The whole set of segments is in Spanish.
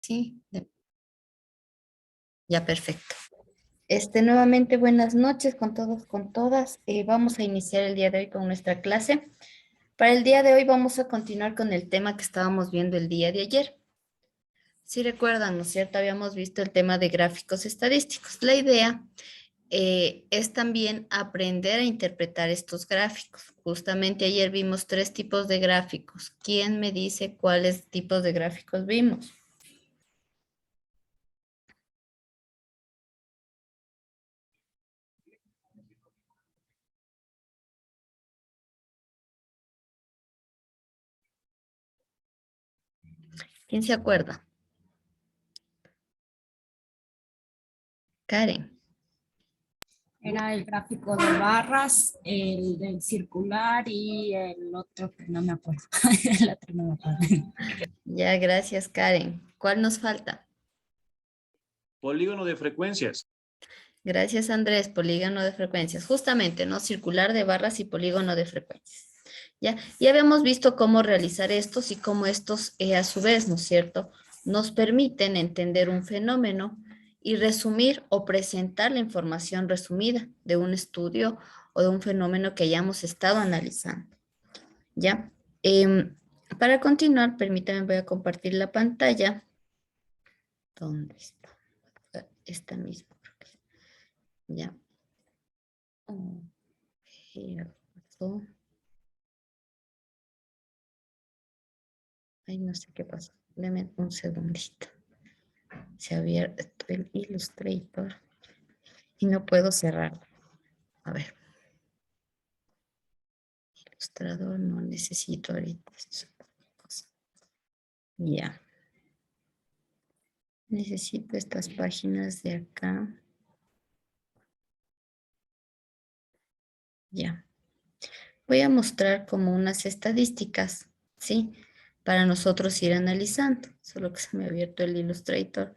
Sí, ya perfecto. Nuevamente buenas noches con todos, con todas. Vamos a iniciar el día de hoy con nuestra clase. Para el día de hoy vamos a continuar con el tema que estábamos viendo el día de ayer. Si recuerdan, ¿no es cierto? Habíamos visto el tema de gráficos estadísticos. La idea es también aprender a interpretar estos gráficos. Justamente ayer vimos 3 tipos de gráficos. ¿Quién me dice cuáles tipos de gráficos vimos? ¿Quién se acuerda? Karen. Era el gráfico de barras, el del circular y el otro que no me acuerdo. El otro no me acuerdo. Ya, gracias, Karen. ¿Cuál nos falta? Polígono de frecuencias. Gracias, Andrés. Polígono de frecuencias. Justamente, ¿no? Circular de barras y polígono de frecuencias. Ya habíamos visto cómo realizar estos y cómo estos, a su vez, ¿no es cierto?, nos permiten entender un fenómeno y resumir o presentar la información resumida de un estudio o de un fenómeno que hayamos estado analizando. ¿Ya? Para continuar, permítanme, voy a compartir la pantalla. ¿Dónde está? Esta misma, creo que es. Ya. Ok, ay, no sé qué pasó. Deme un segundito. Se ha abierto el Illustrator y no puedo cerrarlo. A ver. Ilustrador no necesito ahorita. Ya. Necesito estas páginas de acá. Ya. Voy a mostrar como unas estadísticas, ¿sí? Para nosotros ir analizando. Solo que se me ha abierto el Illustrator.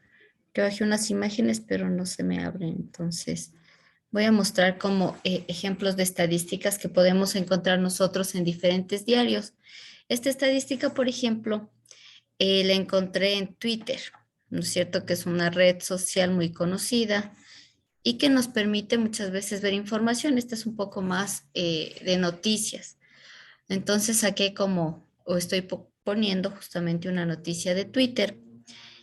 Que bajé unas imágenes, pero no se me abren. Entonces, voy a mostrar como ejemplos de estadísticas que podemos encontrar nosotros en diferentes diarios. Esta estadística, por ejemplo, la encontré en Twitter, ¿no es cierto? Que es una red social muy conocida y que nos permite muchas veces ver información. Esta es un poco más de noticias. Entonces saqué como, o estoy poniendo justamente una noticia de Twitter.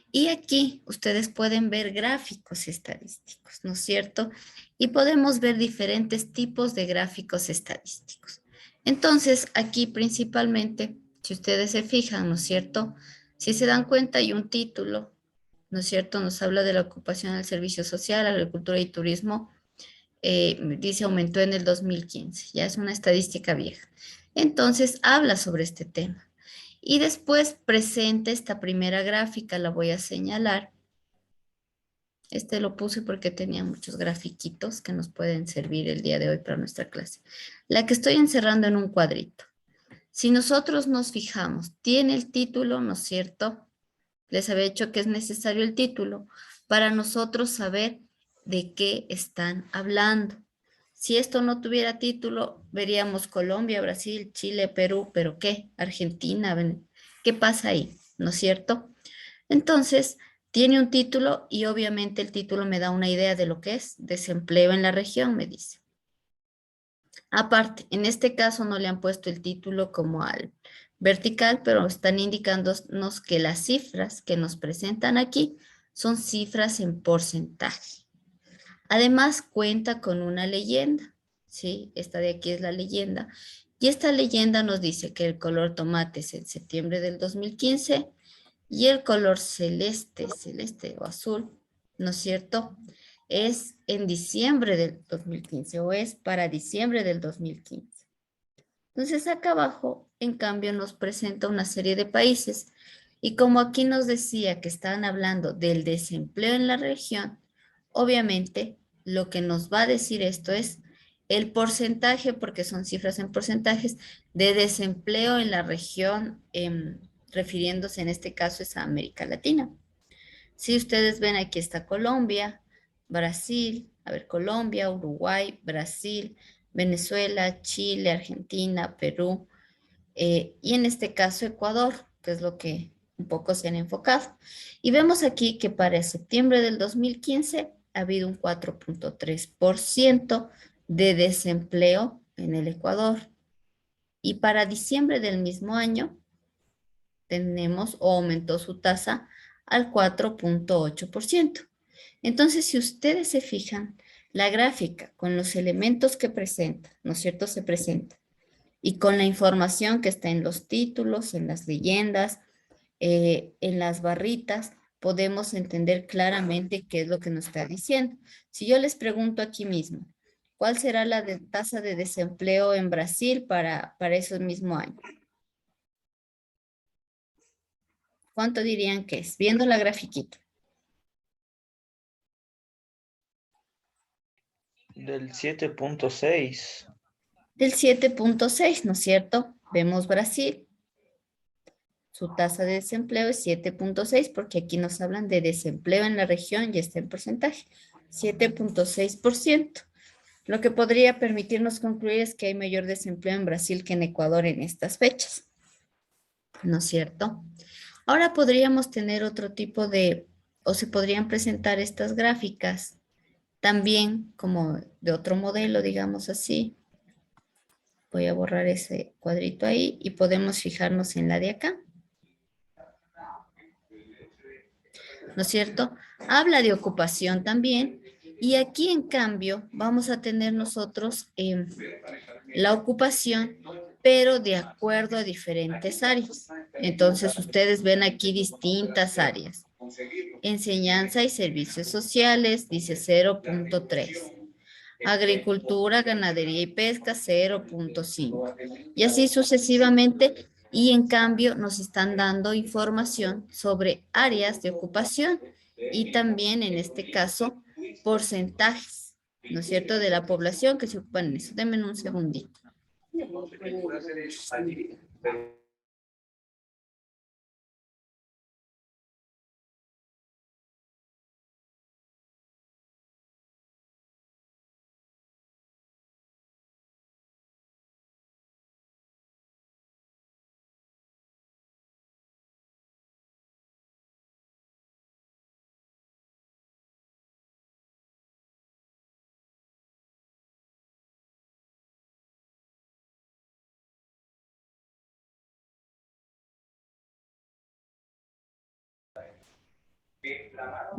Y aquí ustedes pueden ver gráficos estadísticos, ¿no es cierto? Y podemos ver diferentes tipos de gráficos estadísticos. Entonces, aquí principalmente, si ustedes se fijan, ¿no es cierto? Si se dan cuenta, hay un título, ¿no es cierto? Nos habla de la ocupación del servicio social, agricultura y turismo. Dice aumentó en el 2015, ya es una estadística vieja. Entonces, habla sobre este tema. Y después presenta esta primera gráfica, la voy a señalar. Lo puse porque tenía muchos grafiquitos que nos pueden servir el día de hoy para nuestra clase. La que estoy encerrando en un cuadrito. Si nosotros nos fijamos, tiene el título, ¿no es cierto? Les había dicho que es necesario el título para nosotros saber de qué están hablando. Si esto no tuviera título, veríamos Colombia, Brasil, Chile, Perú, pero ¿qué? Argentina, ¿qué pasa ahí? ¿No es cierto? Entonces, tiene un título y obviamente el título me da una idea de lo que es desempleo en la región, me dice. Aparte, en este caso no le han puesto el título como al vertical, pero están indicándonos que las cifras que nos presentan aquí son cifras en porcentaje. Además, cuenta con una leyenda, ¿sí? Esta de aquí es la leyenda. Y esta leyenda nos dice que el color tomate es en septiembre del 2015 y el color celeste, celeste o azul, ¿no es cierto? Es en diciembre del 2015 o es para diciembre del 2015. Entonces acá abajo, en cambio, nos presenta una serie de países y como aquí nos decía que estaban hablando del desempleo en la región, obviamente lo que nos va a decir esto es el porcentaje, porque son cifras en porcentajes, de desempleo en la región, refiriéndose en este caso es a América Latina. Si ustedes ven, aquí está Colombia, Brasil, a ver, Colombia, Uruguay, Brasil, Venezuela, Chile, Argentina, Perú, y en este caso Ecuador, que es lo que un poco se han enfocado. Y vemos aquí que para septiembre del 2015 ha habido un 4.3% de desempleo en el Ecuador. Y para diciembre del mismo año tenemos o aumentó su tasa al 4.8%. Entonces, si ustedes se fijan, la gráfica con los elementos que presenta, ¿no es cierto? Se presenta. Y con la información que está en los títulos, en las leyendas, en las barritas, podemos entender claramente qué es lo que nos está diciendo. Si yo les pregunto aquí mismo, ¿cuál será la tasa de desempleo en Brasil para ese mismo año? ¿Cuánto dirían que es? Viendo la grafiquita. Del 7.6. Del 7.6, ¿no es cierto? Vemos Brasil. Su tasa de desempleo es 7.6 porque aquí nos hablan de desempleo en la región y está en porcentaje. 7.6%. Lo que podría permitirnos concluir es que hay mayor desempleo en Brasil que en Ecuador en estas fechas. ¿No es cierto? Ahora podríamos tener otro tipo o se podrían presentar estas gráficas también como de otro modelo, digamos así. Voy a borrar ese cuadrito ahí y podemos fijarnos en la de acá. ¿No es cierto? Habla de ocupación también. Y aquí, en cambio, vamos a tener nosotros la ocupación, pero de acuerdo a diferentes áreas. Entonces, ustedes ven aquí distintas áreas. Enseñanza y servicios sociales, dice 0.3. Agricultura, ganadería y pesca, 0.5. Y así sucesivamente. Y en cambio nos están dando información sobre áreas de ocupación y también en este caso porcentajes, ¿no es cierto?, de la población que se ocupan en eso. Denme un segundito.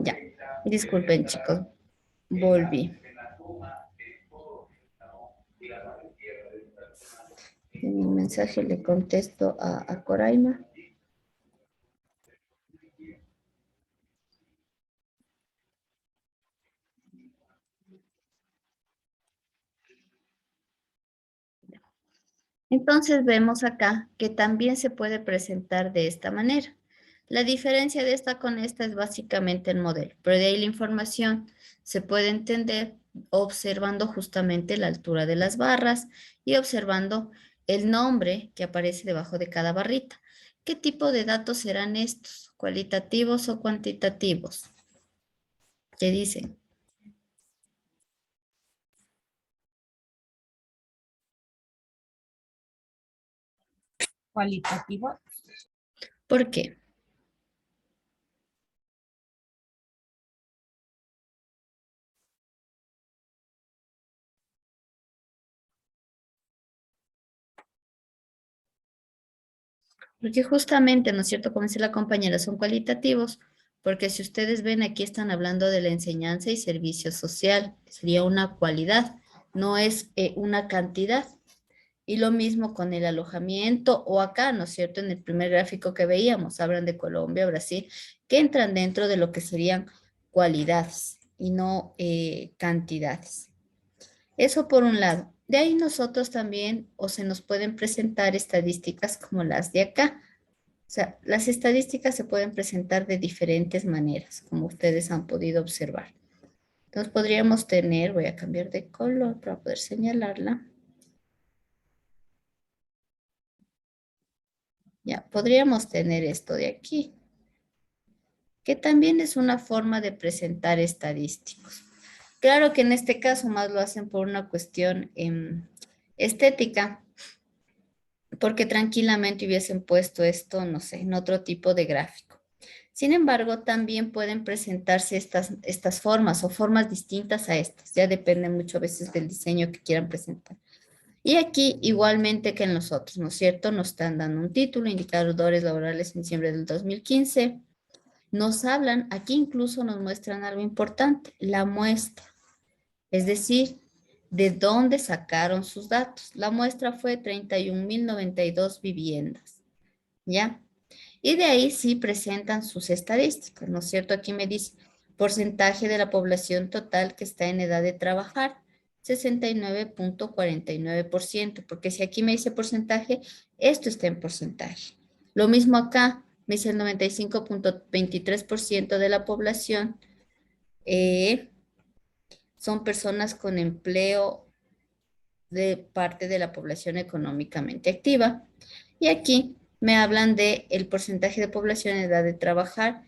Ya, disculpen chicos, volví. En mi mensaje le contesto a Coraima. Entonces vemos acá que también se puede presentar de esta manera. La diferencia de esta con esta es básicamente el modelo, pero de ahí la información se puede entender observando justamente la altura de las barras y observando el nombre que aparece debajo de cada barrita. ¿Qué tipo de datos serán estos? ¿Cualitativos o cuantitativos? ¿Qué dicen? Cualitativo. ¿Por qué? Porque justamente, ¿no es cierto? Como dice la compañera, son cualitativos, porque si ustedes ven aquí están hablando de la enseñanza y servicio social, sería una cualidad, no es una cantidad. Y lo mismo con el alojamiento o acá, ¿no es cierto? En el primer gráfico que veíamos, hablan de Colombia, Brasil, que entran dentro de lo que serían cualidades y no cantidades. Eso por un lado. De ahí nosotros también, o se nos pueden presentar estadísticas como las de acá. O sea, las estadísticas se pueden presentar de diferentes maneras, como ustedes han podido observar. Entonces podríamos tener, voy a cambiar de color para poder señalarla. Ya, podríamos tener esto de aquí, que también es una forma de presentar estadísticos. Claro que en este caso más lo hacen por una cuestión estética, porque tranquilamente hubiesen puesto esto, no sé, en otro tipo de gráfico. Sin embargo, también pueden presentarse estas formas o formas distintas a estas. Ya depende mucho a veces del diseño que quieran presentar. Y aquí, igualmente que en los otros, ¿no es cierto? Nos están dando un título, indicadores laborales en diciembre del 2015. Nos hablan, aquí incluso nos muestran algo importante, la muestra. Es decir, de dónde sacaron sus datos. La muestra fue 31.092 viviendas, ¿ya? Y de ahí sí presentan sus estadísticas, ¿no es cierto? Aquí me dice porcentaje de la población total que está en edad de trabajar, 69.49%, porque si aquí me dice porcentaje, esto está en porcentaje. Lo mismo acá, me dice el 95.23% de la población son personas con empleo de parte de la población económicamente activa. Y aquí me hablan de el porcentaje de población en edad de trabajar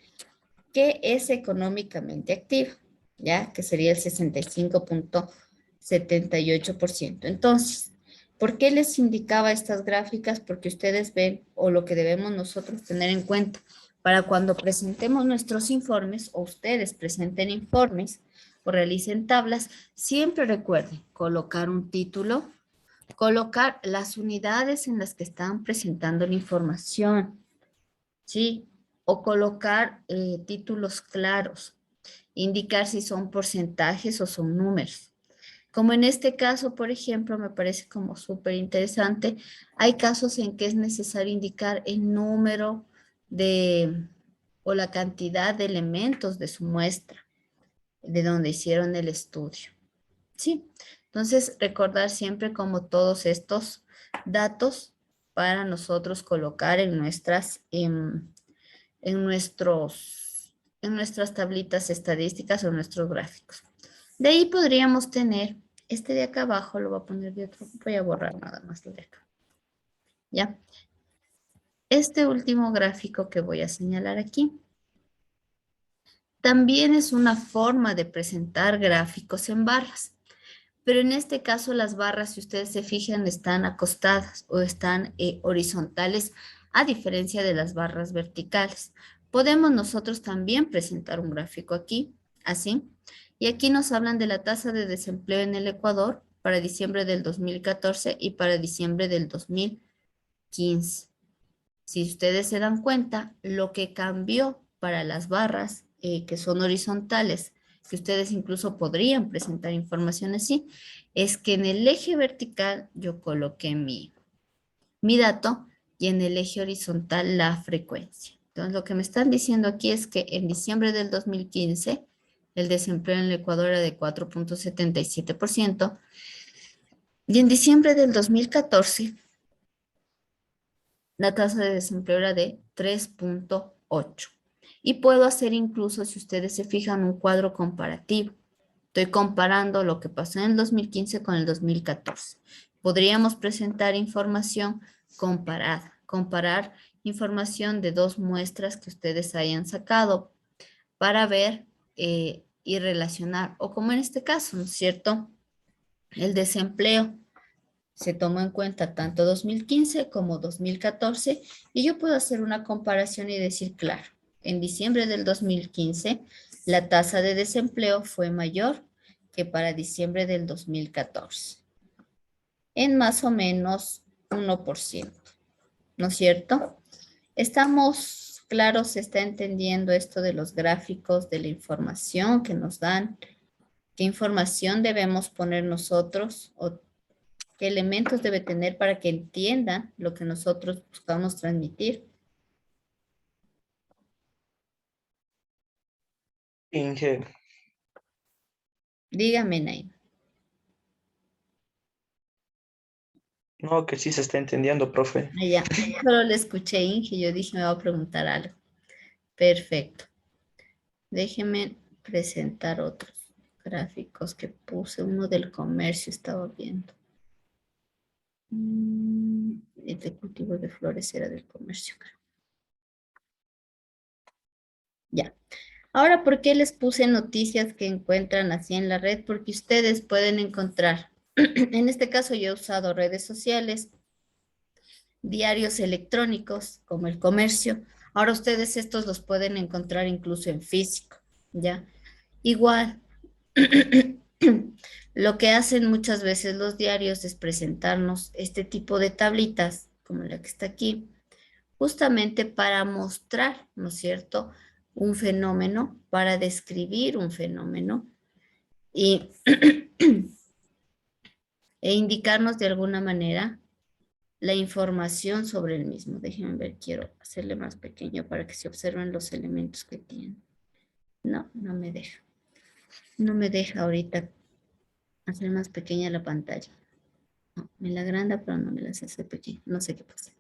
que es económicamente activa, ¿ya? Que sería el 65.78%. Entonces, ¿por qué les indicaba estas gráficas? Porque ustedes ven, o lo que debemos nosotros tener en cuenta, para cuando presentemos nuestros informes, o ustedes presenten informes, o realicen tablas, siempre recuerden colocar un título, colocar las unidades en las que están presentando la información, ¿sí? O colocar títulos claros, indicar si son porcentajes o son números. Como en este caso, por ejemplo, me parece como súper interesante, hay casos en que es necesario indicar el número de o la cantidad de elementos de su muestra, de donde hicieron el estudio. Sí, entonces recordar siempre como todos estos datos para nosotros colocar en en nuestras tablitas estadísticas o nuestros gráficos. De ahí podríamos tener, este de acá abajo lo voy a poner de otro, voy a borrar nada más lo de acá. ¿Ya? Este último gráfico que voy a señalar aquí también es una forma de presentar gráficos en barras. Pero en este caso las barras, si ustedes se fijan, están acostadas o están horizontales, a diferencia de las barras verticales. Podemos nosotros también presentar un gráfico aquí, así. Y aquí nos hablan de la tasa de desempleo en el Ecuador para diciembre del 2014 y para diciembre del 2015. Si ustedes se dan cuenta, lo que cambió para las barras que son horizontales, que ustedes incluso podrían presentar información así, es que en el eje vertical yo coloqué mi dato y en el eje horizontal la frecuencia. Entonces, lo que me están diciendo aquí es que en diciembre del 2015 el desempleo en el Ecuador era de 4.77% y en diciembre del 2014 la tasa de desempleo era de 3.8. Y puedo hacer incluso, si ustedes se fijan, un cuadro comparativo. Estoy comparando lo que pasó en el 2015 con el 2014. Podríamos presentar información comparada, comparar información de dos muestras que ustedes hayan sacado para ver y relacionar, o como en este caso, ¿no es cierto? El desempleo se tomó en cuenta tanto 2015 como 2014 y yo puedo hacer una comparación y decir, claro, en diciembre del 2015 la tasa de desempleo fue mayor que para diciembre del 2014, en más o menos 1%, ¿no es cierto? Estamos claros, se está entendiendo esto de los gráficos, de la información que nos dan, qué información debemos poner nosotros o qué elementos debe tener para que entiendan lo que nosotros buscamos transmitir. Inge, Dígame, Naim. no, que sí se está entendiendo, profe. Ya, solo le escuché Inge, yo dije me va a preguntar algo. Perfecto. Déjenme presentar otros gráficos que puse. Uno del comercio estaba viendo. El de cultivo de flores era del comercio, creo. Ya. Ahora, ¿por qué les puse noticias que encuentran así en la red? Porque ustedes pueden encontrar, en este caso yo he usado redes sociales, diarios electrónicos como El Comercio. Ahora ustedes estos los pueden encontrar incluso en físico, ¿ya? Igual, lo que hacen muchas veces los diarios es presentarnos este tipo de tablitas, como la que está aquí, justamente para mostrar, ¿no es cierto?, un fenómeno, para describir un fenómeno y, e indicarnos de alguna manera la información sobre el mismo. Déjenme ver, quiero hacerle más pequeño para que se observen los elementos que tiene. No, no me deja. No me deja ahorita hacer más pequeña la pantalla. No, me la agranda, pero no me la hace pequeña. No sé qué pasa.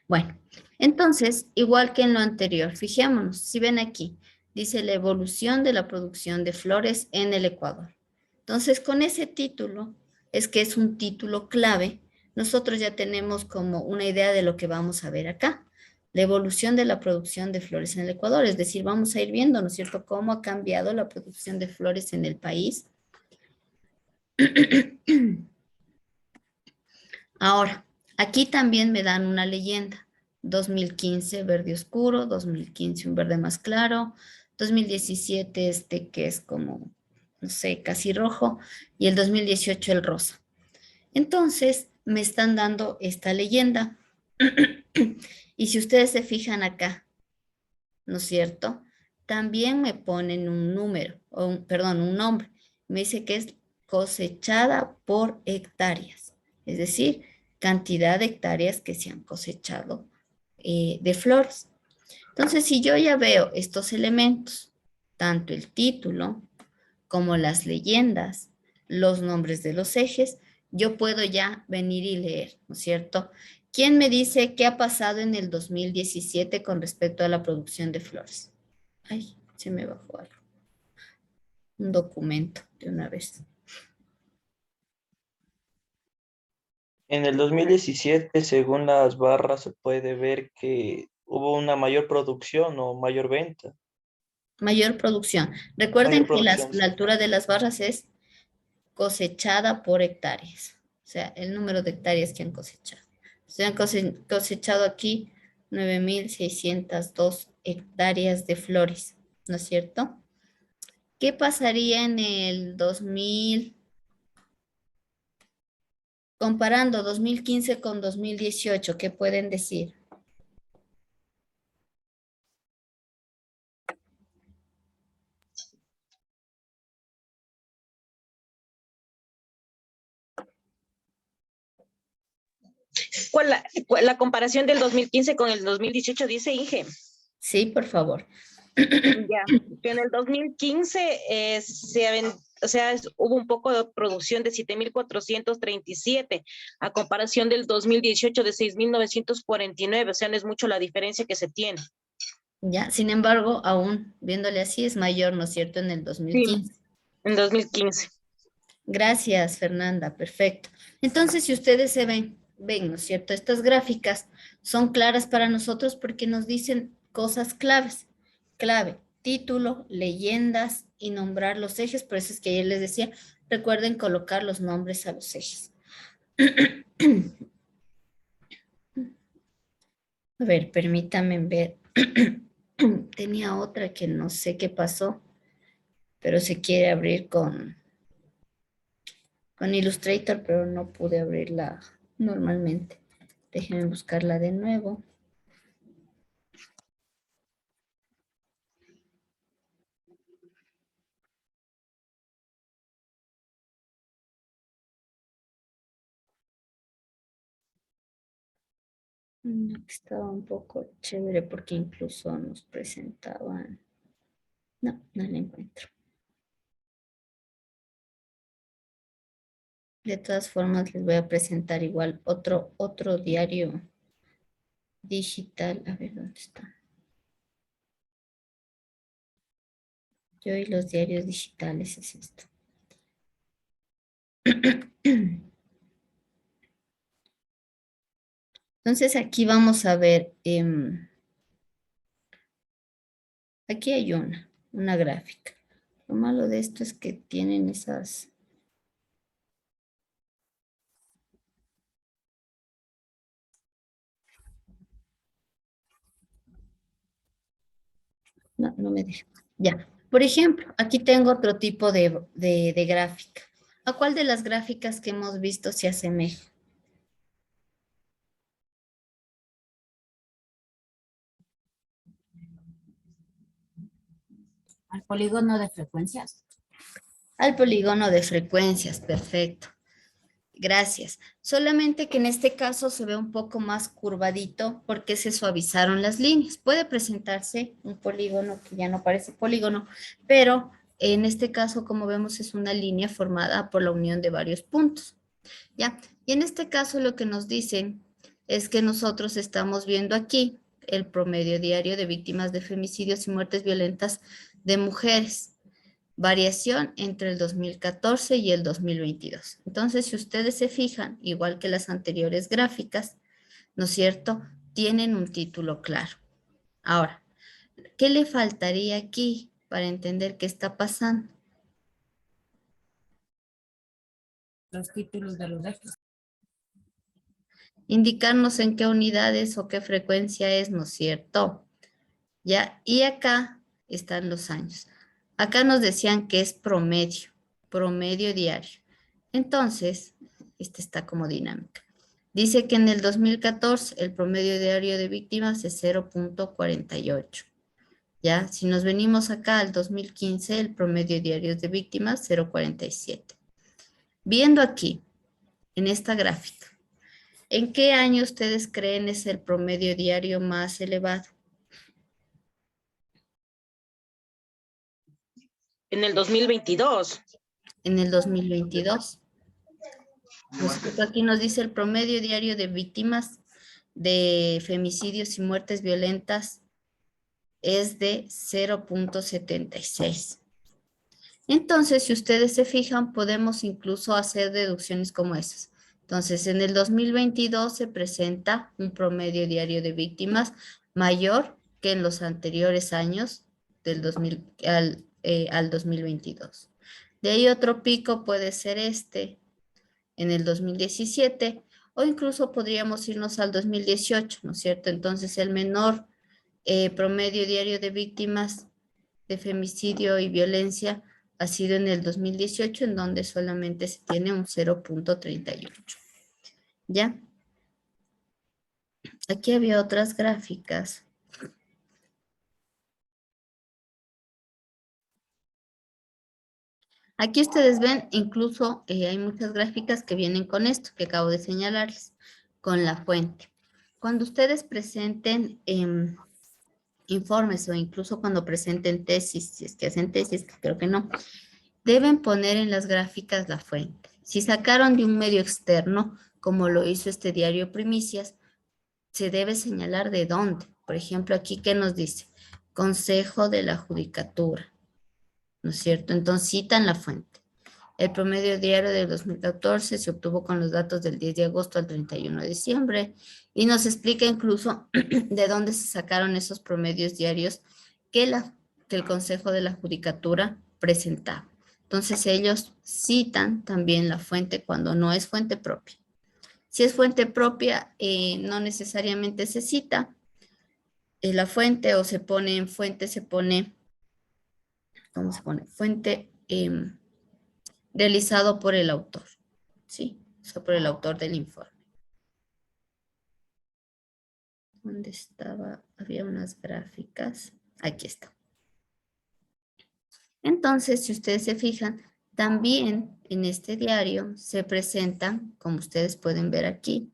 Bueno, entonces, igual que en lo anterior, fijémonos, si ven aquí, dice la evolución de la producción de flores en el Ecuador. Entonces, con ese título, es que es un título clave, nosotros ya tenemos como una idea de lo que vamos a ver acá. La evolución de la producción de flores en el Ecuador, es decir, vamos a ir viendo, ¿no es cierto?, cómo ha cambiado la producción de flores en el país. Ahora, aquí también me dan una leyenda. 2015 verde oscuro, 2015 un verde más claro, 2017 este que es como, no sé, casi rojo, y el 2018 el rosa. Entonces, me están dando esta leyenda. Y si ustedes se fijan acá, ¿no es cierto? También me ponen un número, perdón, un nombre. Me dice que es cosechada por hectáreas, es decir, cantidad de hectáreas que se han cosechado de flores. Entonces, si yo ya veo estos elementos, tanto el título como las leyendas, los nombres de los ejes, yo puedo ya venir y leer, ¿no es cierto? ¿Quién me dice qué ha pasado en el 2017 con respecto a la producción de flores? Ay, se me bajó algo. Un documento de una vez. En el 2017, según las barras, se puede ver que hubo una mayor producción o mayor venta. Mayor producción. Mayor Recuerden que producción, la sí. altura de las barras es cosechada por hectáreas. O sea, el número de hectáreas que han cosechado. Se han cosechado aquí 9.602 hectáreas de flores, ¿no es cierto? ¿Qué pasaría en el 2000, comparando 2015 con 2018? ¿Qué pueden decir? ¿Cuál la comparación del 2015 con el 2018 dice Inge? Sí, por favor. Ya, que en el 2015 o sea, hubo un poco de producción de 7.437 a comparación del 2018 de 6.949, o sea, no es mucho la diferencia que se tiene. Ya, sin embargo, aún viéndole así es mayor, ¿no es cierto?, en el Sí, 2015. en 2015. Gracias, Fernanda, perfecto. Entonces, si ustedes ven, ¿no es cierto? Estas gráficas son claras para nosotros porque nos dicen cosas claves. Clave, título, leyendas y nombrar los ejes. Por eso es que ayer les decía, recuerden colocar los nombres a los ejes. A ver, permítanme ver. Tenía otra que no sé qué pasó, pero se quiere abrir con Illustrator, pero no pude abrirla normalmente. Déjenme buscarla de nuevo. Estaba un poco chévere porque incluso nos presentaban. No, no la encuentro. De todas formas, les voy a presentar igual otro diario digital. A ver, ¿dónde está? Yo y los diarios digitales es esto. Entonces aquí vamos a ver, aquí hay una gráfica. Lo malo de esto es que tienen esas... No, no me deja. Ya. Por ejemplo, aquí tengo otro tipo de gráfica. ¿A cuál de las gráficas que hemos visto se asemeja? Al polígono de frecuencias. Al polígono de frecuencias, perfecto. Gracias. Solamente que en este caso se ve un poco más curvadito porque se suavizaron las líneas. Puede presentarse un polígono que ya no parece polígono, pero en este caso, como vemos, es una línea formada por la unión de varios puntos. ¿Ya? Y en este caso lo que nos dicen es que nosotros estamos viendo aquí el promedio diario de víctimas de femicidios y muertes violentas de mujeres. Variación entre el 2014 y el 2022. Entonces, si ustedes se fijan, igual que las anteriores gráficas, ¿no es cierto? Tienen un título claro. Ahora, ¿qué le faltaría aquí para entender qué está pasando? Los títulos de los ejes. Indicarnos en qué unidades o qué frecuencia es, ¿no es cierto? ¿Ya? Y acá están los años. Acá nos decían que es promedio diario. Entonces, esta está como dinámica. Dice que en el 2014 el promedio diario de víctimas es 0.48. ¿Ya? Si nos venimos acá al 2015, el promedio diario de víctimas 0.47. Viendo aquí, en esta gráfica, ¿en qué año ustedes creen es el promedio diario más elevado? En el 2022. En el 2022. Aquí nos dice el promedio diario de víctimas de femicidios y muertes violentas es de 0.76. Entonces, si ustedes se fijan, podemos incluso hacer deducciones como esas. Entonces, en el 2022 se presenta un promedio diario de víctimas mayor que en los anteriores años del 2000 al 2022. De ahí otro pico puede ser este, en el 2017, o incluso podríamos irnos al 2018, ¿no es cierto? Entonces, el menor promedio diario de víctimas de femicidio y violencia ha sido en el 2018, en donde solamente se tiene un 0.38. ¿Ya? Aquí había otras gráficas. Aquí ustedes ven, incluso hay muchas gráficas que vienen con esto que acabo de señalarles, con la fuente. Cuando ustedes presenten informes o incluso cuando presenten tesis, si es que hacen tesis, que creo que no, deben poner en las gráficas la fuente. Si sacaron de un medio externo, como lo hizo este diario Primicias, se debe señalar de dónde. Por ejemplo, aquí, ¿qué nos dice? Consejo de la Judicatura, ¿no es cierto? Entonces citan la fuente. El promedio diario del 2014 se obtuvo con los datos del 10 de agosto al 31 de diciembre y nos explica incluso de dónde se sacaron esos promedios diarios que el Consejo de la Judicatura presentaba. Entonces ellos citan también la fuente cuando no es fuente propia. Si es fuente propia, no necesariamente se cita la fuente o se pone en fuente, se pone, ¿cómo se pone? Fuente realizado por el autor, ¿sí? O sea, por el autor del informe. ¿Dónde estaba? Había unas gráficas. Aquí está. Entonces, si ustedes se fijan, también en este diario se presentan, como ustedes pueden ver aquí,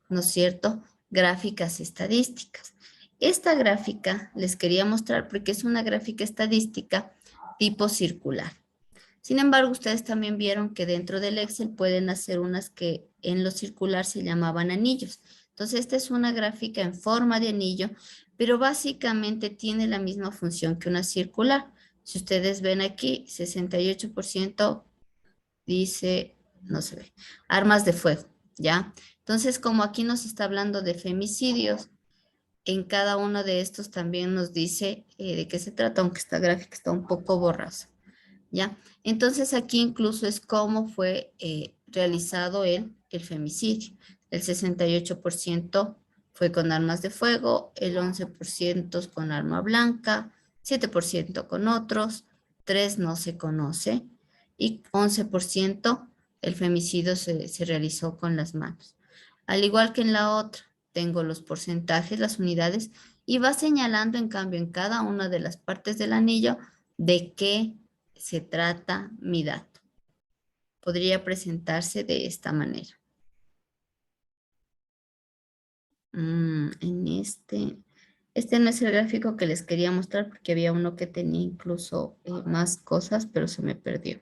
¿no es cierto? Gráficas estadísticas. Esta gráfica les quería mostrar porque es una gráfica estadística tipo circular. Sin embargo, ustedes también vieron que dentro del Excel pueden hacer unas que en lo circular se llamaban anillos. Entonces, esta es una gráfica en forma de anillo, pero básicamente tiene la misma función que una circular. Si ustedes ven aquí, 68% dice, no se ve, armas de fuego, ¿ya? Entonces, como aquí nos está hablando de femicidios, en cada uno de estos también nos dice de qué se trata, aunque esta gráfica está un poco borrosa, ¿ya? Entonces, aquí incluso es cómo fue realizado el femicidio. El 68% fue con armas de fuego, el 11% con arma blanca, 7% con otros, 3 no se conoce y 11% el femicidio se realizó con las manos. Al igual que en la otra, tengo los porcentajes, las unidades y va señalando en cambio en cada una de las partes del anillo de qué se trata mi dato. Podría presentarse de esta manera. En este no es el gráfico que les quería mostrar porque había uno que tenía incluso más cosas, pero se me perdió.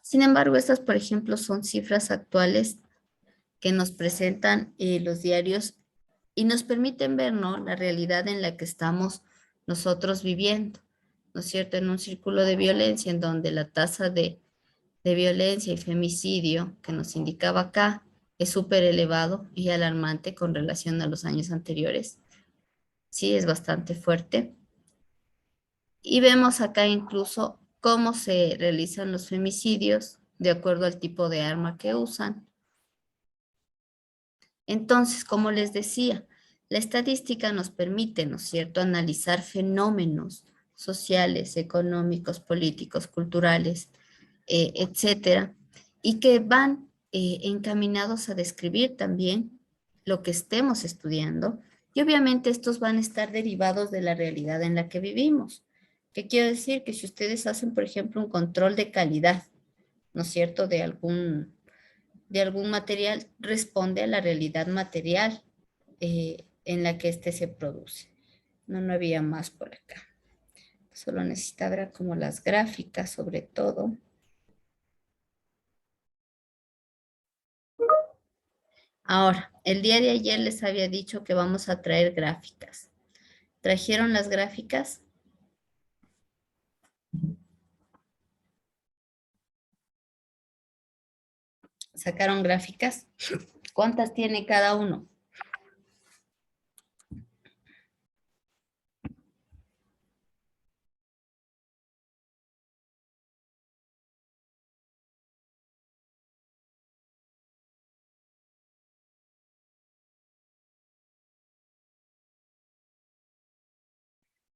Sin embargo, estas, por ejemplo, son cifras actuales que nos presentan los diarios y nos permiten ver, ¿no?, la realidad en la que estamos nosotros viviendo, ¿no es cierto?, en un círculo de violencia en donde la tasa de violencia y femicidio que nos indicaba acá es súper elevado y alarmante con relación a los años anteriores. Sí, es bastante fuerte. Y vemos acá incluso cómo se realizan los femicidios de acuerdo al tipo de arma que usan. Entonces, como les decía, la estadística nos permite, ¿no es cierto?, analizar fenómenos sociales, económicos, políticos, culturales, etcétera, y que van encaminados a describir también lo que estemos estudiando, y obviamente estos van a estar derivados de la realidad en la que vivimos. ¿Qué quiero decir? Que si ustedes hacen, por ejemplo, un control de calidad, ¿no es cierto?, de algún material, responde a la realidad material en la que éste se produce. No había más por acá. Solo necesitaba como las gráficas, sobre todo. Ahora, el día de ayer les había dicho que vamos a traer gráficas. ¿Trajeron las gráficas? ¿Sacaron gráficas? ¿Cuántas tiene cada uno?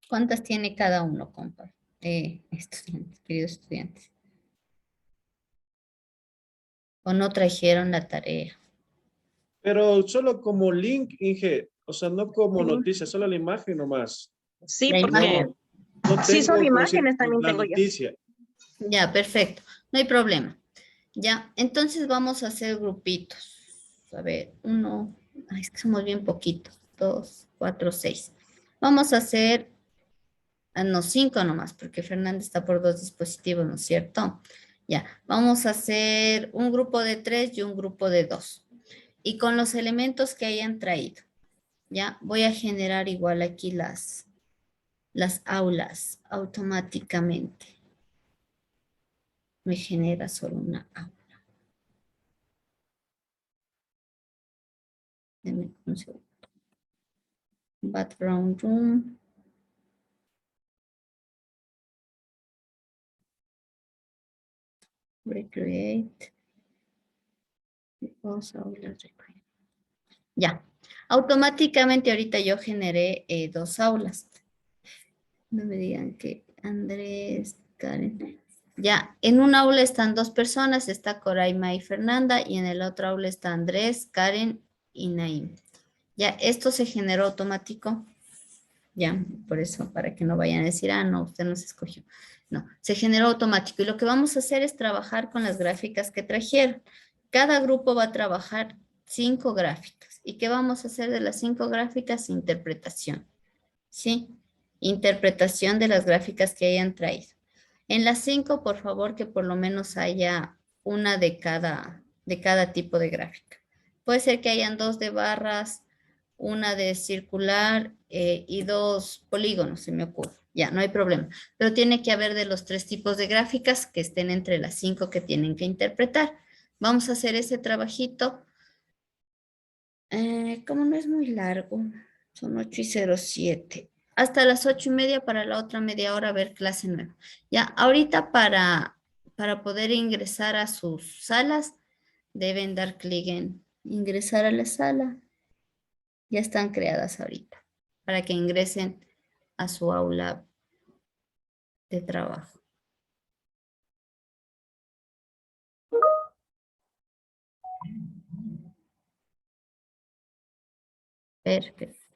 ¿Cuántas tiene cada uno, compa? Estudiantes, queridos estudiantes. ¿O no trajeron la tarea? Pero solo como link, Inge, o sea, no como Sí. noticia, solo la imagen nomás. Sí, La porque imagen. No sí son tengo, como decir, imágenes, también la tengo yo. noticia. Ya, perfecto. No hay problema. Ya, entonces vamos a hacer grupitos. A ver, uno, ay, es que somos bien poquitos. 2, 4, 6. Vamos a hacer, no, 5 nomás, porque Fernanda está por 2 dispositivos, ¿no es cierto? Ya, vamos a hacer un grupo de 3 y un grupo de 2. Y con los elementos que hayan traído. Ya, voy a generar igual aquí las aulas automáticamente. Me genera solo una aula. Deme un segundo. Background room. Recreate. Ya. Automáticamente ahorita yo generé 2 aulas. No me digan que Andrés, Karen. Ya, en un aula están 2 personas, está Coraima y Fernanda, y en el otro aula está Andrés, Karen y Naim. Ya, esto se generó automático. Ya, por eso, para que no vayan a decir, ah, no, usted no se escogió. No, se generó automático. Y lo que vamos a hacer es trabajar con las gráficas que trajeron. Cada grupo va a trabajar 5 gráficas. ¿Y qué vamos a hacer de las 5 gráficas? Interpretación. ¿Sí? Interpretación de las gráficas que hayan traído. En las 5, por favor, que por lo menos haya una de cada tipo de gráfica. Puede ser que hayan 2 de barras, una de circular y 2 polígonos, se me ocurre. Ya, no hay problema. Pero tiene que haber de los 3 tipos de gráficas que estén entre las 5 que tienen que interpretar. Vamos a hacer ese trabajito. Como no es muy largo, son 8:07. Hasta las 8:30 para la otra media hora ver clase nueva. Ya, ahorita para poder ingresar a sus salas, deben dar clic en ingresar a la sala. Ya están creadas ahorita para que ingresen a su aula de trabajo. Perfecto.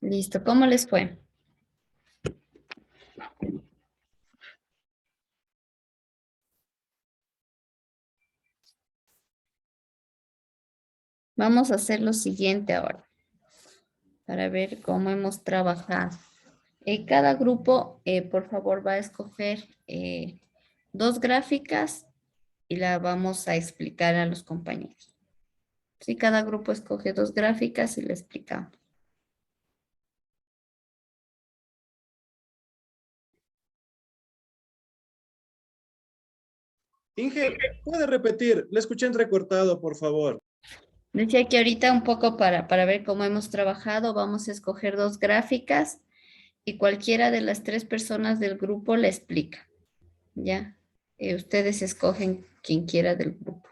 Listo, ¿cómo les fue? Vamos a hacer lo siguiente ahora, para ver cómo hemos trabajado. Cada grupo, por favor, va a escoger dos gráficas y la vamos a explicar a los compañeros. Sí, cada grupo escoge dos gráficas y le explicamos. Inge, ¿puede repetir? Le escuché entrecortado, por favor. Decía que ahorita un poco para ver cómo hemos trabajado, vamos a escoger dos gráficas y cualquiera de las tres personas del grupo le explica. ¿Ya? Ustedes escogen quien quiera del grupo.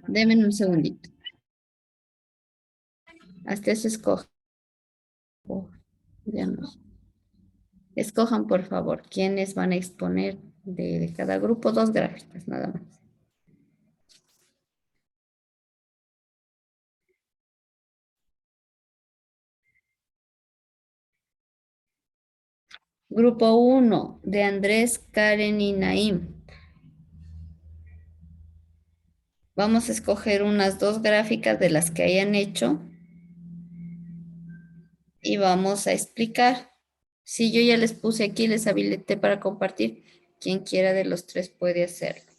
Denme un segundito. Hasta eso escojan. Oh, ya no. Escojan, por favor, quiénes van a exponer de cada grupo dos gráficas, nada más. Grupo uno de Andrés, Karen y Naim. Vamos a escoger unas dos gráficas de las que hayan hecho y vamos a explicar. Si yo ya les puse aquí, les habilité para compartir. Quien quiera de los tres puede hacerlo.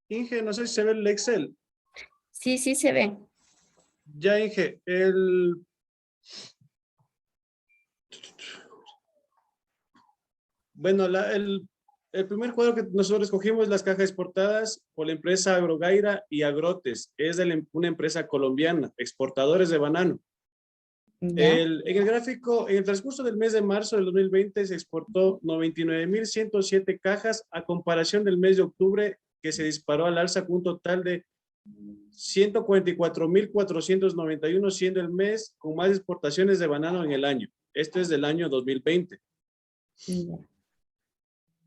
Inge, no sé si se ve el Excel. Sí, sí se ve. Ya, Inge, bueno, el primer cuadro que nosotros escogimos, las cajas exportadas por la empresa Agrogaira y Agrotes. Es de una empresa colombiana, exportadores de banano. Ya, En el gráfico, en el transcurso del mes de marzo del 2020 se exportó 99.107 cajas a comparación del mes de octubre, que se disparó al alza con un total de 144.491, siendo el mes con más exportaciones de banano en el año. Esto es del año 2020. ya.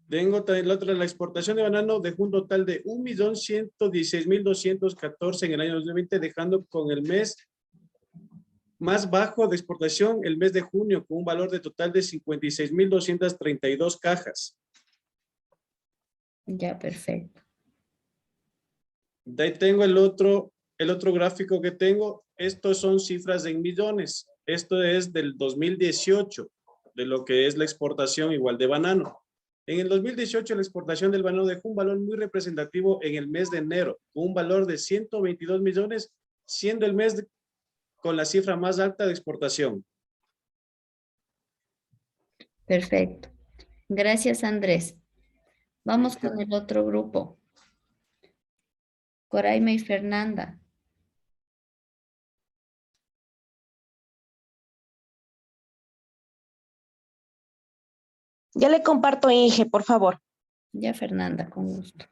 Tengo también la exportación de banano dejó un total de 1.116.214 en el año 2020, dejando con el mes más bajo de exportación el mes de junio, con un valor de total de 56.232 cajas. Ya, perfecto. De ahí tengo el otro gráfico que tengo. Estos son cifras en millones. Esto es del 2018, de lo que es la exportación igual de banano. En el 2018 la exportación del banano dejó un valor muy representativo en el mes de enero, con un valor de 122 millones, siendo el mes con la cifra más alta de exportación. Perfecto. Gracias, Andrés. Vamos con el otro grupo. Coraima y Fernanda. Ya le comparto, Inge, por favor. Ya, Fernanda, con gusto.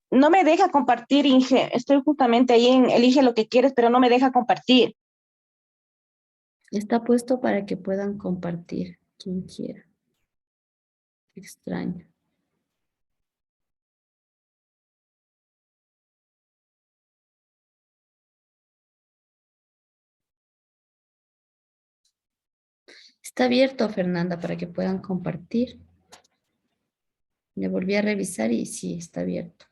No me deja compartir, Inge. Estoy justamente ahí en elige lo que quieres, pero no me deja compartir. Está puesto para que puedan compartir quien quiera. Qué extraño. Está abierto, Fernanda, para que puedan compartir. Le volví a revisar y sí, está abierto.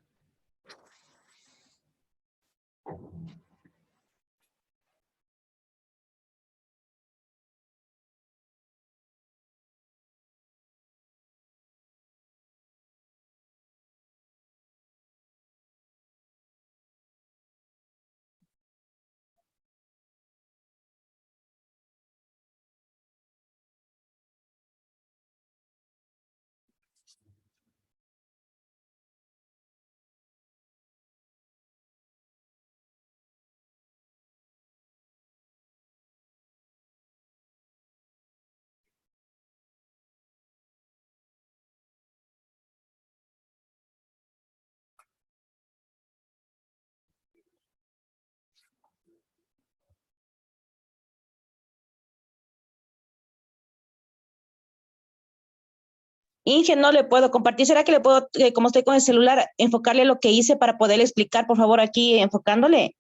Inge, no le puedo compartir. ¿Será que le puedo, como estoy con el celular, enfocarle lo que hice para poderle explicar, por favor, aquí enfocándole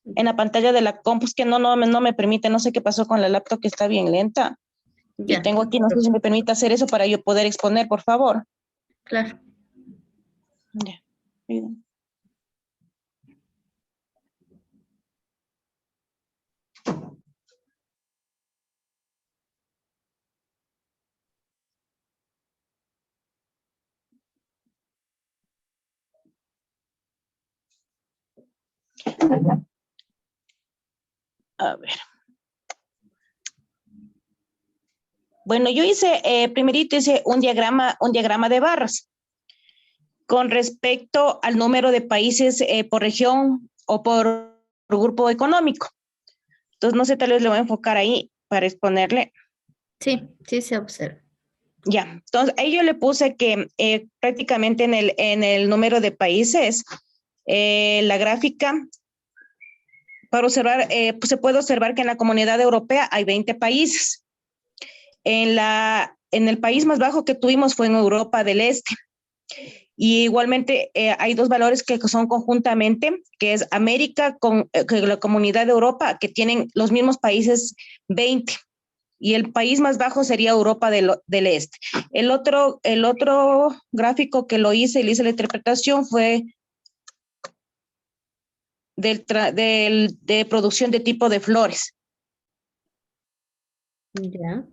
en la pantalla de la compu? Es que no me permite, no sé qué pasó con la laptop que está bien lenta. Y Ya, tengo aquí, no sé si me permite hacer eso para yo poder exponer, por favor. claro. Ya. Bien. A ver. Bueno, yo hice, primerito hice un diagrama de barras con respecto al número de países por región o por grupo económico. Entonces, no sé, tal vez le voy a enfocar ahí para exponerle. Sí, sí se observa. Ya, entonces ahí yo le puse que prácticamente en el número de países, la gráfica, para observar, pues se puede observar que en la Comunidad Europea hay 20 países. En el país más bajo que tuvimos fue en Europa del Este. Y igualmente hay dos valores que son conjuntamente, que es América con la Comunidad de Europa, que tienen los mismos países 20. Y el país más bajo sería Europa del Este. El otro gráfico que lo hice y le hice la interpretación fue de producción de tipo de flores. Ya.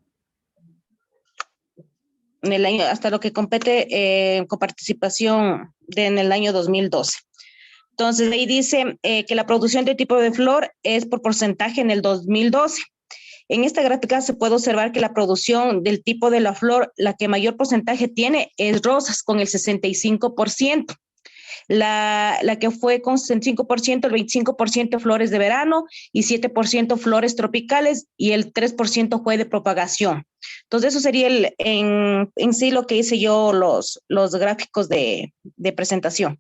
En el año, hasta lo que compete con participación en el año 2012. Entonces, ahí dice que la producción de tipo de flor es por porcentaje en el 2012. En esta gráfica se puede observar que la producción del tipo de la flor, la que mayor porcentaje tiene es rosas, con el 65%. La que fue con 65%, el 25% flores de verano y 7% flores tropicales y el 3% fue de propagación. Entonces, eso sería en sí lo que hice yo, los gráficos de presentación.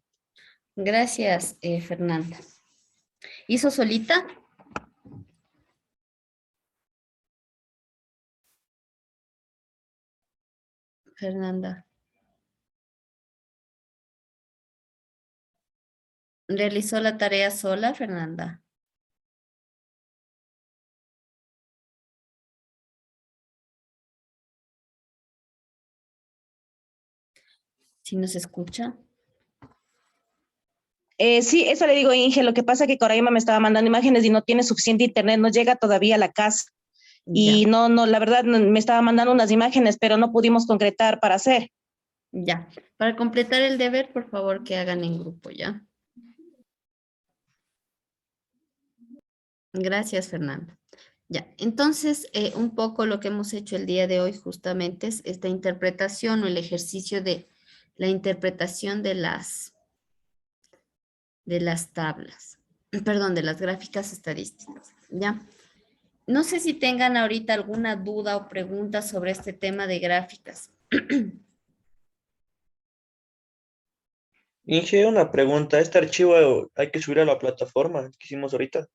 Gracias, Fernanda. ¿Hizo solita? Fernanda. ¿Realizó la tarea sola, Fernanda? ¿Sí nos escucha? Sí, eso le digo, Inge. Lo que pasa es que Coraima me estaba mandando imágenes y no tiene suficiente internet, no llega todavía a la casa. Ya, Y la verdad, me estaba mandando unas imágenes, pero no pudimos concretar para hacer. ya. Para completar el deber, por favor, que hagan en grupo, ¿ya? Gracias, Fernanda. Ya, entonces, un poco lo que hemos hecho el día de hoy justamente es esta interpretación o el ejercicio de la interpretación de las tablas, perdón, de las gráficas estadísticas, ¿ya? No sé si tengan ahorita alguna duda o pregunta sobre este tema de gráficas. Inge, una pregunta. ¿Este archivo hay que subir a la plataforma que hicimos ahorita?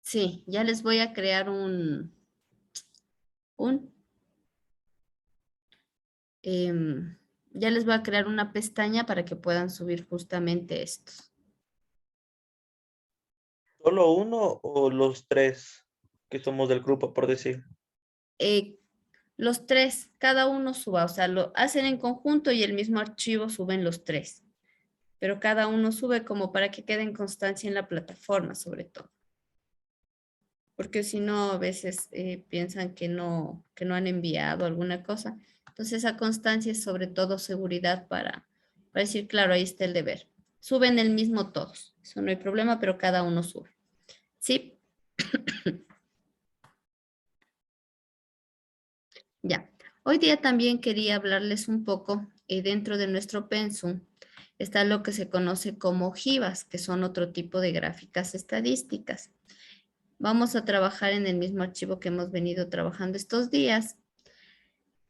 Sí, ya les voy a crear un ya les voy a crear una pestaña para que puedan subir justamente estos. ¿Solo uno o los tres que somos del grupo, por decir? Los tres, cada uno suba, o sea, lo hacen en conjunto y el mismo archivo suben los tres, pero cada uno sube como para que quede en constancia en la plataforma, sobre todo. Porque si no, a veces piensan que no han enviado alguna cosa. Entonces, esa constancia es sobre todo seguridad para decir, claro, ahí está el deber. Suben el mismo todos, eso no hay problema, pero cada uno sube. ¿Sí? Ya. Hoy día también quería hablarles un poco, dentro de nuestro pensum, está lo que se conoce como ojivas, que son otro tipo de gráficas estadísticas. Vamos a trabajar en el mismo archivo que hemos venido trabajando estos días.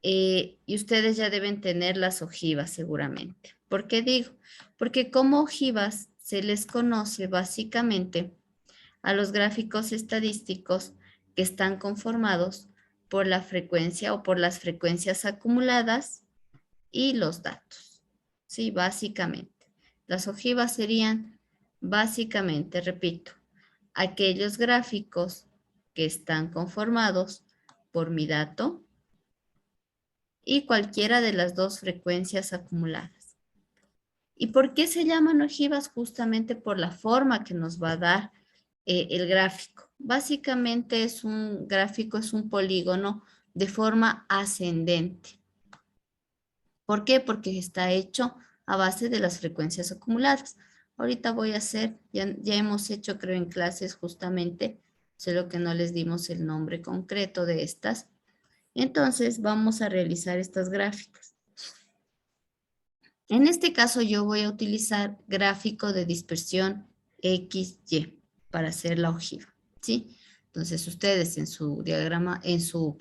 Y ustedes ya deben tener las ojivas seguramente. ¿Por qué digo? Porque como ojivas se les conoce básicamente a los gráficos estadísticos que están conformados por la frecuencia o por las frecuencias acumuladas y los datos. Sí, básicamente. Las ojivas serían básicamente, repito, aquellos gráficos que están conformados por mi dato y cualquiera de las dos frecuencias acumuladas. ¿Y por qué se llaman ojivas? Justamente por la forma que nos va a dar el gráfico. Básicamente es un gráfico, es un polígono de forma ascendente. ¿Por qué? Porque está hecho a base de las frecuencias acumuladas. Ahorita voy a hacer, ya hemos hecho creo en clases justamente, solo que no les dimos el nombre concreto de estas. Entonces vamos a realizar estas gráficas. En este caso yo voy a utilizar gráfico de dispersión XY para hacer la ojiva, ¿sí? Entonces ustedes en su diagrama, en su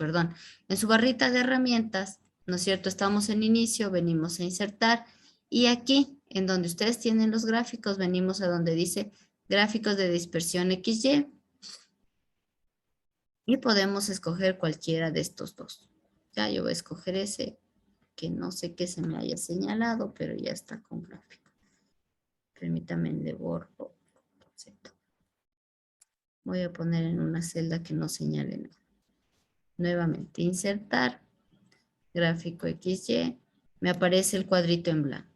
barrita de herramientas, ¿no es cierto? Estamos en inicio, venimos a insertar y aquí, en donde ustedes tienen los gráficos, venimos a donde dice gráficos de dispersión XY y podemos escoger cualquiera de estos dos. Ya yo voy a escoger ese que no sé qué se me haya señalado, pero ya está con gráfico. Permítame, le borro. Voy a poner en una celda que no señale nada. Nuevamente, insertar, gráfico XY, me aparece el cuadrito en blanco.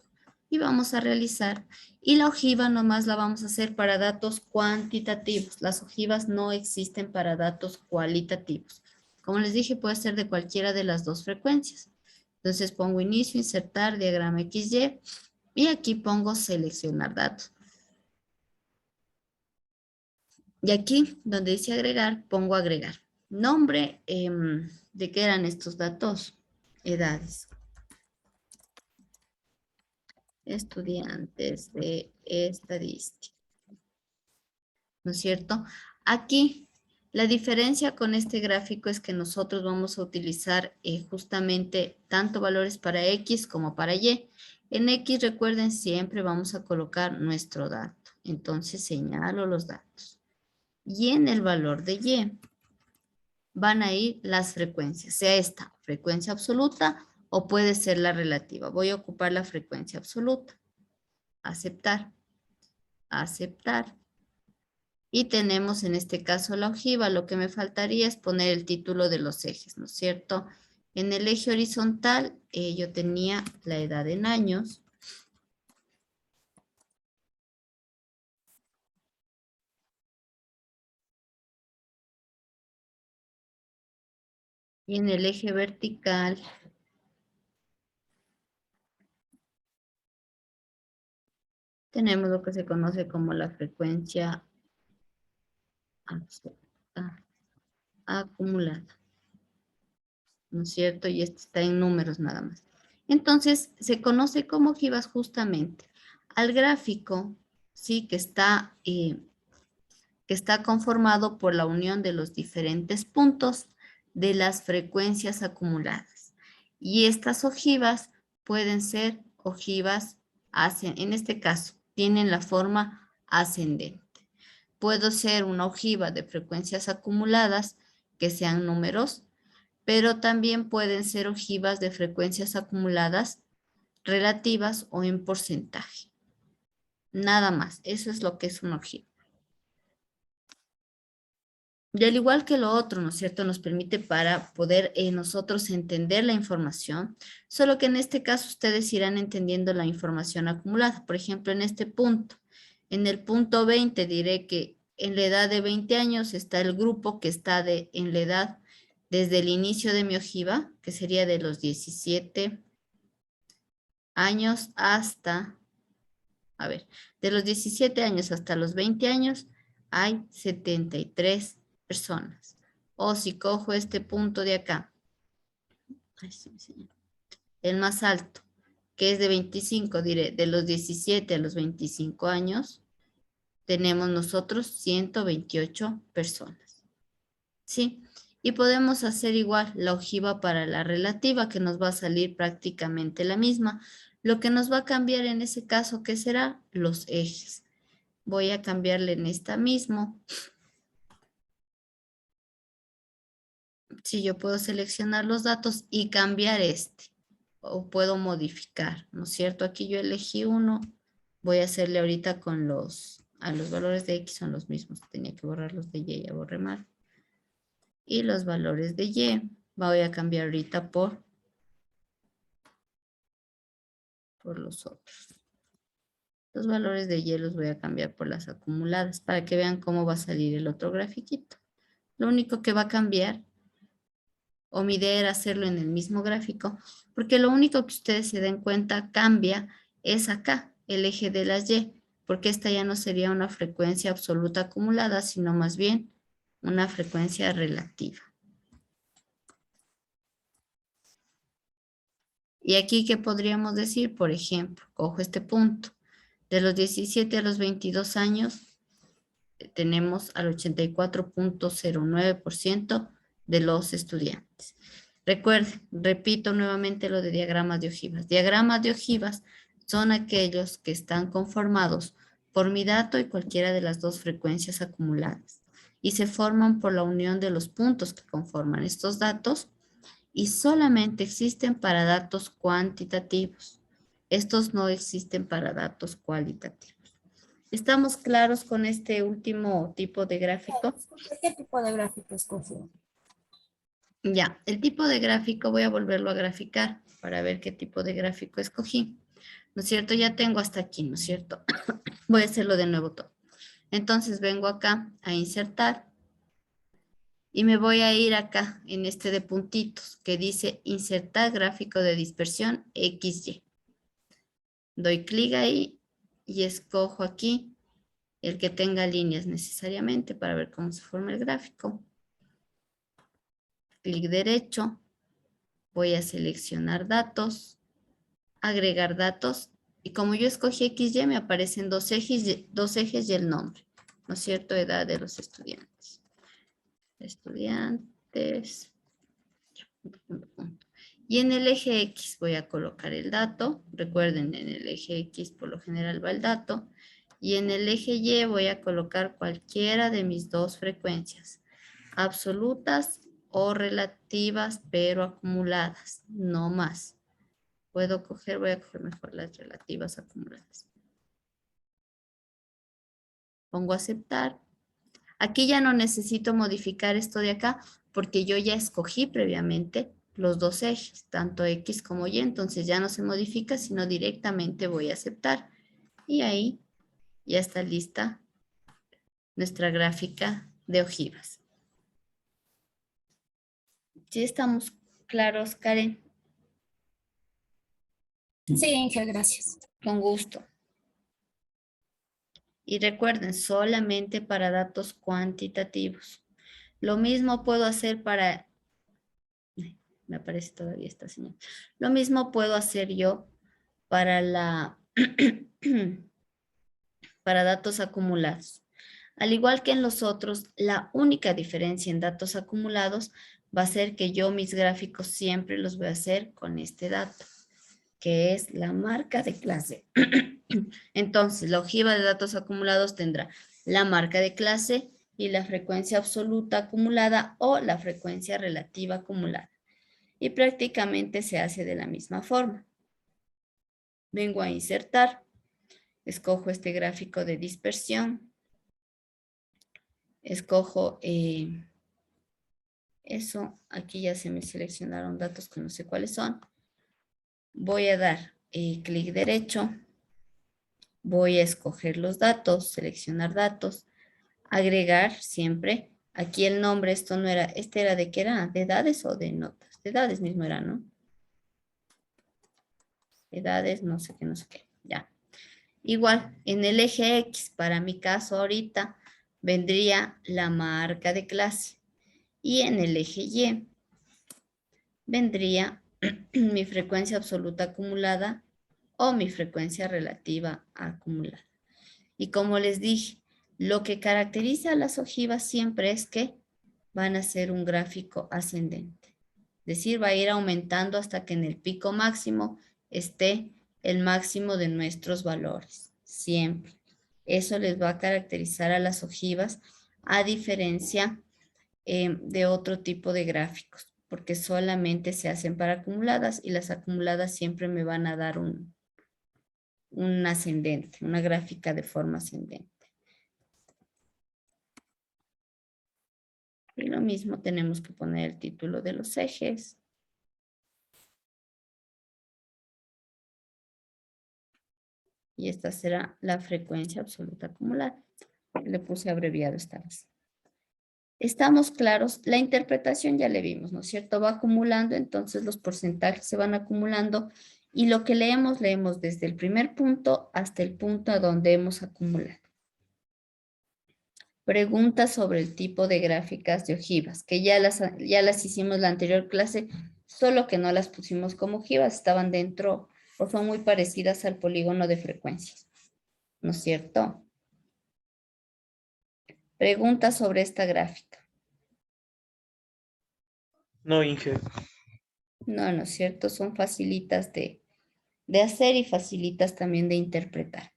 Y vamos a realizar. Y la ojiva nomás la vamos a hacer para datos cuantitativos. Las ojivas no existen para datos cualitativos. Como les dije, puede ser de cualquiera de las dos frecuencias. Entonces pongo inicio, insertar, diagrama XY y aquí pongo seleccionar datos. Y aquí donde dice agregar, pongo agregar. Nombre, ¿de qué eran estos datos? Edades. Estudiantes de estadística. ¿No es cierto? Aquí la diferencia con este gráfico es que nosotros vamos a utilizar justamente tanto valores para X como para Y. En X, recuerden, siempre vamos a colocar nuestro dato. Entonces señalo los datos. Y en el valor de Y van a ir las frecuencias, sea esta frecuencia absoluta o puede ser la relativa. Voy a ocupar la frecuencia absoluta. Aceptar. Aceptar. Y tenemos en este caso la ojiva. Lo que me faltaría es poner el título de los ejes, ¿no es cierto? En el eje horizontal yo tenía la edad en años. Y en el eje vertical tenemos lo que se conoce como la frecuencia acumulada. ¿No es cierto? Y esto está en números nada más. Entonces, se conoce como ojivas justamente al gráfico, ¿sí? Que está conformado por la unión de los diferentes puntos de las frecuencias acumuladas. Y estas ojivas pueden ser ojivas, en este caso, tienen la forma ascendente. Puedo hacer una ojiva de frecuencias acumuladas que sean números, pero también pueden ser ojivas de frecuencias acumuladas relativas o en porcentaje. Nada más, eso es lo que es una ojiva. Y al igual que lo otro, ¿no es cierto?, nos permite para poder nosotros entender la información, solo que en este caso ustedes irán entendiendo la información acumulada. Por ejemplo, en este punto, en el punto 20 diré que en la edad de 20 años está el grupo que está en la edad desde el inicio de mi ojiva, que sería de los 17 años hasta, a ver, de los 17 años hasta los 20 años hay 73 personas. O si cojo este punto de acá, el más alto, que es de 25, diré, de los 17 a los 25 años, tenemos nosotros 128 personas. ¿Sí? Y podemos hacer igual la ojiva para la relativa, que nos va a salir prácticamente la misma. Lo que nos va a cambiar en ese caso, ¿qué será? Los ejes. Voy a cambiarle en esta mismo. Si yo puedo seleccionar los datos y cambiar este, o puedo modificar, ¿no es cierto? Aquí yo elegí uno, voy a hacerle ahorita con los valores de X son los mismos, tenía que borrar los de Y, ya borré mal. Y los valores de Y, voy a cambiar ahorita por los otros. Los valores de Y los voy a cambiar por las acumuladas, para que vean cómo va a salir el otro grafiquito. Lo único que va a cambiar, o mi idea era hacerlo en el mismo gráfico, porque lo único que ustedes se den cuenta cambia es acá, el eje de las Y, porque esta ya no sería una frecuencia absoluta acumulada, sino más bien una frecuencia relativa. Y aquí, ¿qué podríamos decir? Por ejemplo, cojo este punto. De los 17 a los 22 años, tenemos al 84.09% de los estudiantes. Recuerden, repito nuevamente lo de diagramas de ojivas. Diagramas de ojivas son aquellos que están conformados por mi dato y cualquiera de las dos frecuencias acumuladas. Y se forman por la unión de los puntos que conforman estos datos y solamente existen para datos cuantitativos. Estos no existen para datos cualitativos. ¿Estamos claros con este último tipo de gráfico? ¿Qué tipo de gráfico escogió? Ya, el tipo de gráfico voy a volverlo a graficar para ver qué tipo de gráfico escogí. ¿No es cierto? Ya tengo hasta aquí, ¿no es cierto? Voy a hacerlo de nuevo todo. Entonces vengo acá a insertar y me voy a ir acá en este de puntitos que dice insertar gráfico de dispersión XY. Doy clic ahí y escojo aquí el que tenga líneas necesariamente para ver cómo se forma el gráfico. Clic derecho, voy a seleccionar datos, agregar datos y como yo escogí XY me aparecen dos ejes y el nombre, ¿no es cierto? Edad de los estudiantes. Estudiantes. Y en el eje X voy a colocar el dato. Recuerden, en el eje X por lo general va el dato. Y en el eje Y voy a colocar cualquiera de mis dos frecuencias. Absolutas o relativas, pero acumuladas. No más. Voy a coger mejor las relativas acumuladas. Pongo aceptar. Aquí ya no necesito modificar esto de acá porque yo ya escogí previamente los dos ejes, tanto X como Y, entonces ya no se modifica, sino directamente voy a aceptar. Y ahí ya está lista nuestra gráfica de ojivas. ¿Sí estamos claros, Karen? Sí, Inge, gracias. Con gusto. Y recuerden, solamente para datos cuantitativos. Lo mismo puedo hacer para... Me aparece todavía esta señal. Lo mismo puedo hacer yo para para datos acumulados. Al igual que en los otros, la única diferencia en datos acumulados va a ser que yo mis gráficos siempre los voy a hacer con este dato. que es la marca de clase. Entonces, la ojiva de datos acumulados tendrá la marca de clase y la frecuencia absoluta acumulada o la frecuencia relativa acumulada. Y prácticamente se hace de la misma forma. Vengo a insertar, escojo este gráfico de dispersión, escojo eso, aquí ya se me seleccionaron datos que no sé cuáles son. Voy a dar clic derecho, voy a escoger los datos, seleccionar datos, agregar siempre. Aquí el nombre, esto no era, este era de qué era, de edades o de notas. De edades mismo era, ¿no? Edades, no sé qué, no sé qué, ya. Igual, en el eje X, para mi caso ahorita, vendría la marca de clase. Y en el eje Y, vendría mi frecuencia absoluta acumulada o mi frecuencia relativa acumulada. Y como les dije, lo que caracteriza a las ojivas siempre es que van a ser un gráfico ascendente. Es decir, va a ir aumentando hasta que en el pico máximo esté el máximo de nuestros valores. Siempre. Eso les va a caracterizar a las ojivas a diferencia de otro tipo de gráficos, porque solamente se hacen para acumuladas y las acumuladas siempre me van a dar un ascendente, una gráfica de forma ascendente. Y lo mismo tenemos que poner el título de los ejes. Y esta será la frecuencia absoluta acumulada. Le puse abreviado esta vez. ¿Estamos claros? La interpretación ya le vimos, ¿no es cierto? Va acumulando, entonces los porcentajes se van acumulando y lo que leemos desde el primer punto hasta el punto a donde hemos acumulado. Preguntas sobre el tipo de gráficas de ojivas, que ya las hicimos la anterior clase, solo que no las pusimos como ojivas, estaban dentro o son muy parecidas al polígono de frecuencias, ¿no es cierto? Preguntas sobre esta gráfica. No, Inge. No, no es cierto, son facilitas de hacer y facilitas también de interpretar.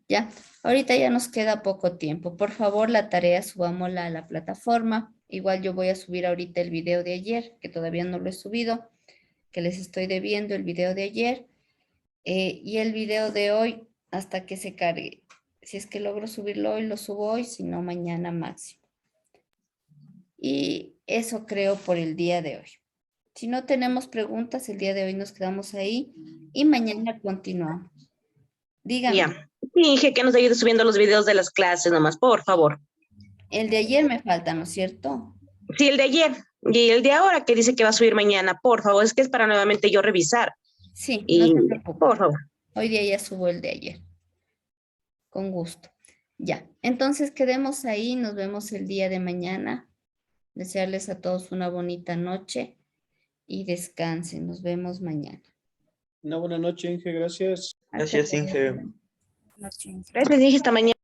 Ya, ahorita ya nos queda poco tiempo. Por favor, la tarea subámosla a la plataforma. Igual yo voy a subir ahorita el video de ayer, que todavía no lo he subido, que les estoy debiendo el video de ayer. Y el video de hoy hasta que se cargue. Si es que logro subirlo hoy, lo subo hoy, si no, mañana máximo. Y eso creo por el día de hoy. Si no tenemos preguntas, el día de hoy nos quedamos ahí y mañana continuamos. Dígame. Ya. Finge que nos ayude subiendo los videos de las clases nomás, por favor. El de ayer me falta, ¿no es cierto? Sí, el de ayer y el de ahora que dice que va a subir mañana, por favor, es que es para nuevamente yo revisar. Sí, no Y se preocupe. por favor. Hoy día ya subo el de ayer. Con gusto. Ya, entonces quedemos ahí, nos vemos el día de mañana. Desearles a todos una bonita noche y descansen. Nos vemos mañana. Una buena noche, Inge, gracias. Hasta Gracias, luego. Inge. Gracias, dije esta mañana.